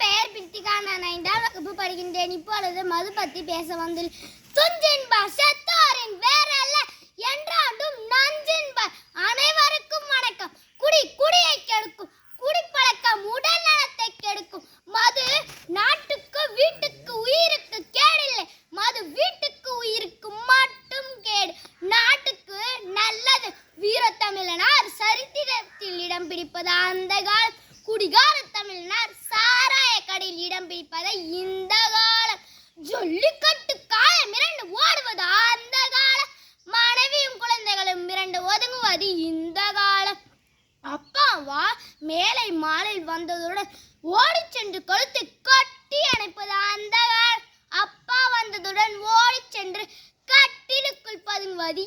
பெயர் பிரித்திகா. நான் 5ஆம் வகுப்பு படிக்கின்றேன். இப்பொழுது மது பற்றி பேச வந்து துஞ்சின்பார் செத்தோரின் வேறல்ல என்றாண்டும் நஞ்சின்பார். அனைவருக்கும் வணக்கம். குடியை கெடுக்கும் குடிப்பழக்கம் உடல் நலத்தை கெடுக்கும். மது நாட்டுக்கு வீட்டுக்கு உயிருக்கு கேடில்லை. மது வீட்டுக்கு உயிருக்கு மட்டும் கேடு. நாட்டுக்கு நல்லது. வீரத்தமிழனார் சரித்திரத்தில் இடம் பிடிப்பது அந்த காலம். குடிகார தமிழனார் சாராய கடையில் இடம் பிடிப்பதை இந்த காலம். ஜல்லிக்கட்டு காலம் இரண்டு ஓடுவது அந்த காலம். மனைவியும் குழந்தைகளும் இரண்டு ஒதுங்குவது இந்த காலம். அப்பாவா மேலை மாலையில் வந்ததுடன் ஓடி சென்று கொளுத்து கட்டி அணைப்பது அந்த காலம். அப்பா வந்ததுடன் ஓடி சென்று கட்டிலுக்குள் பதுங்குவது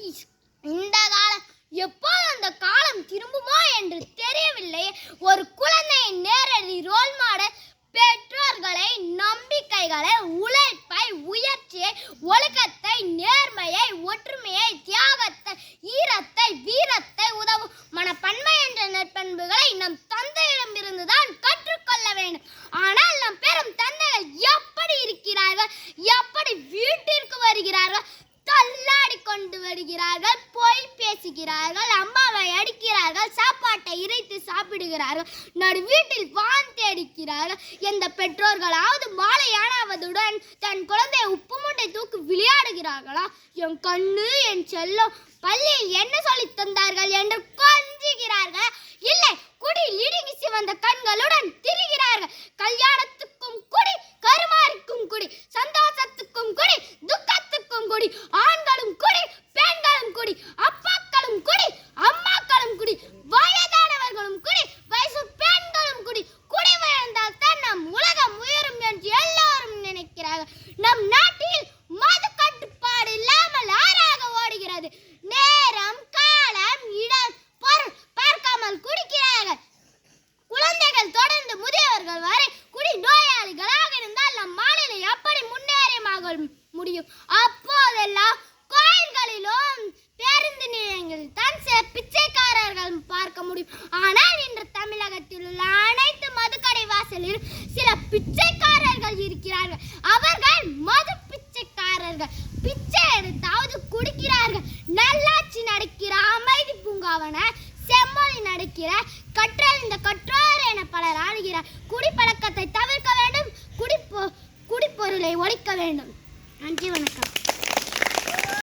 இந்த காலம். எப்போது அந்த காலம் திரும்புமோ என்று தெரியவில்லை. ஒரு குழந்தையின் நேரடி ரோல் மாடல் பெற்றோர்களை, நம்பிக்கைகளை, உழைப்பை, உயர்ச்சியை, ஒழுக்கத்தை, நேர்மையை, ஒற்றுமையை, தியாகத்தை, ஈரத்தை, வீரத்தை, உதவும் மனப்பன்மை என்ற நற்பண்புகளை நம் தந்தையிடம் இருந்துதான் கற்றுக்கொள்ள வேண்டும். ஆனால் நம் பெரும் தந்தைகள் எப்படி இருக்கிறார்கள்? எப்படி வீட்டிற்கு வருகிறார்கள்? தள்ளாடி கொண்டு வருகிறார்கள், பொய் பேசுகிறார்கள், அம்மாவை அடிக்கிறார்கள், சாப்பாட்டை இறைத்து சாப்பிடுகிறார்கள், நடு வீட்டில் வாந்தி அடிக்கிறார்கள். எந்த பெற்றோர்களாவது மாலையானவதுடன் தன் குழந்தையை உப்பு மூட்டை தூக்கி விளையாடுகிறார்களா? என் கண்ணு, என் செல்லம், பள்ளியில் என்ன சொல்லி தந்தார்கள் என்று கொஞ்சுகிறார்கள். இல்லை, குடியில் இடுங்கி வந்த கண்களுடன் திரிகிறார்கள். கல்யாணத்துக்கும் குடி, கருமாரிக்கும் குடி, சந்தோஷத்துக்கும் குடி, துக்கத்துக்கும் குடி, ஆண்களும் குடி, பெண்களும் குடி, அப்பாக்களும் குடி, அம்மாக்களும் குடி, வயதானவர்களும் குடி, வயசு பெண்களும் குடி. குடி வாழ்ந்தால் தான் நம் உலகம் உயரும் என்று எல்லாரும் நினைக்கிறார்கள். நம் நாட்டில் மது கட்டுப்பாடு இல்லாமல் ஆறாக ஓடுகிறது. நேரம், காலம், இடம், பொருள் பார்க்காமல் குடிக்கிறார்கள். குழந்தைகள் தொடர்ந்து முதியவர்கள் வரை குடி நோயாளிகளாக இருந்தால் நம் மாநிலம் எப்படி முன்னேறமாக முடியும்? அப்போதெல்லாம் கோயில்களிலும் பேருந்து நிலையங்களில் தான் பிச்சைக்காரர்கள் பார்க்க முடியும். ஆனால் இன்று தமிழகத்தில் உள்ள அனைத்து மதுக்கடை வாசலிலும் சில பிச்சைக்காரர்கள் இருக்கிறார்கள். அவர்கள் மது பிச்சைக்காரர்கள். பிச்சை எடுத்தாவது குடிக்கிறார்கள். நல்லாட்சி நடக்கிற அமைதி பூங்காவன, செம்மொழி நடக்கிற கற்றறிந்த கற்றோர் என பலர் ஆளுகிறார். குடிப்பழக்கத்தை தவிர்க்க வேண்டும். குடிப்பொருளை ஒழிக்க வேண்டும். நன்றி, வணக்கம்.